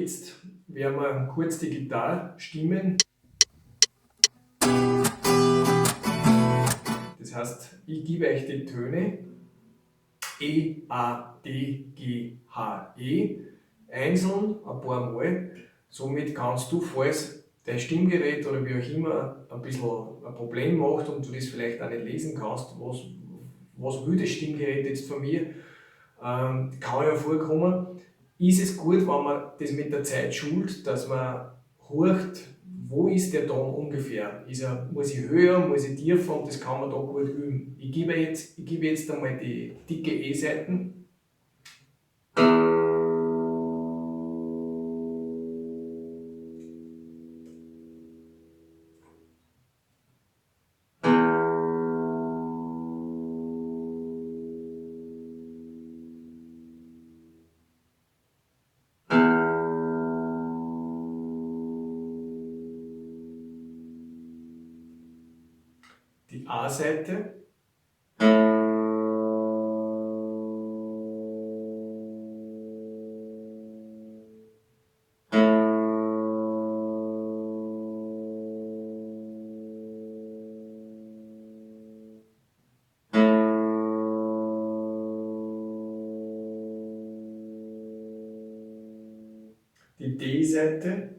jetzt werden wir kurz die Gitarre stimmen. Das heißt, ich gebe euch die Töne E, A, D, G, H, E einzeln ein paar Mal. Somit kannst du, falls dein Stimmgerät oder wie auch immer ein bisschen ein Problem macht und du das vielleicht auch nicht lesen kannst, was will das Stimmgerät jetzt von mir, kann ja vorkommen. Ist es gut, wenn man das mit der Zeit schult, dass man horcht, wo ist der Ton ungefähr? Muss ich höher, muss ich tiefer, und das kann man da gut üben. Ich gebe jetzt einmal die dicke E-Saiten. Die A-Seite. Die D-Seite.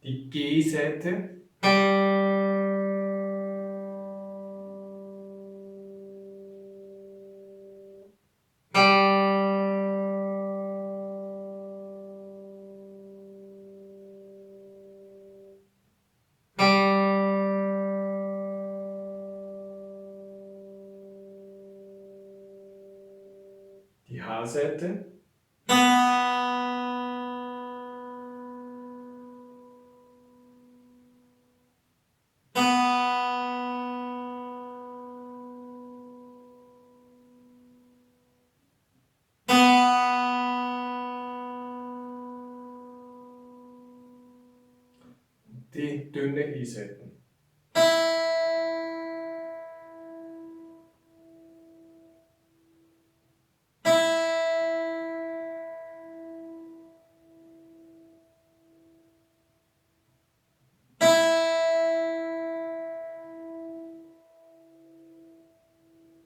Die G-Seite. Die H-Seite. Die dünne I-Seiten.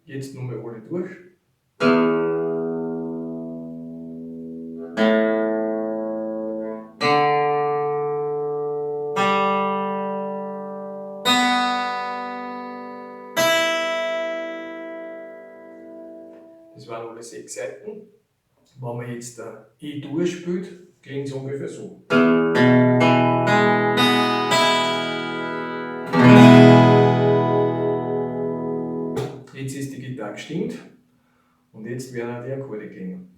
Jetzt nochmal alle durch. Das waren alle 6 Seiten. Wenn man jetzt E-Dur spielt, klingt es ungefähr so. Jetzt ist die Gitarre gestimmt und jetzt werden auch die Akkorde klingen.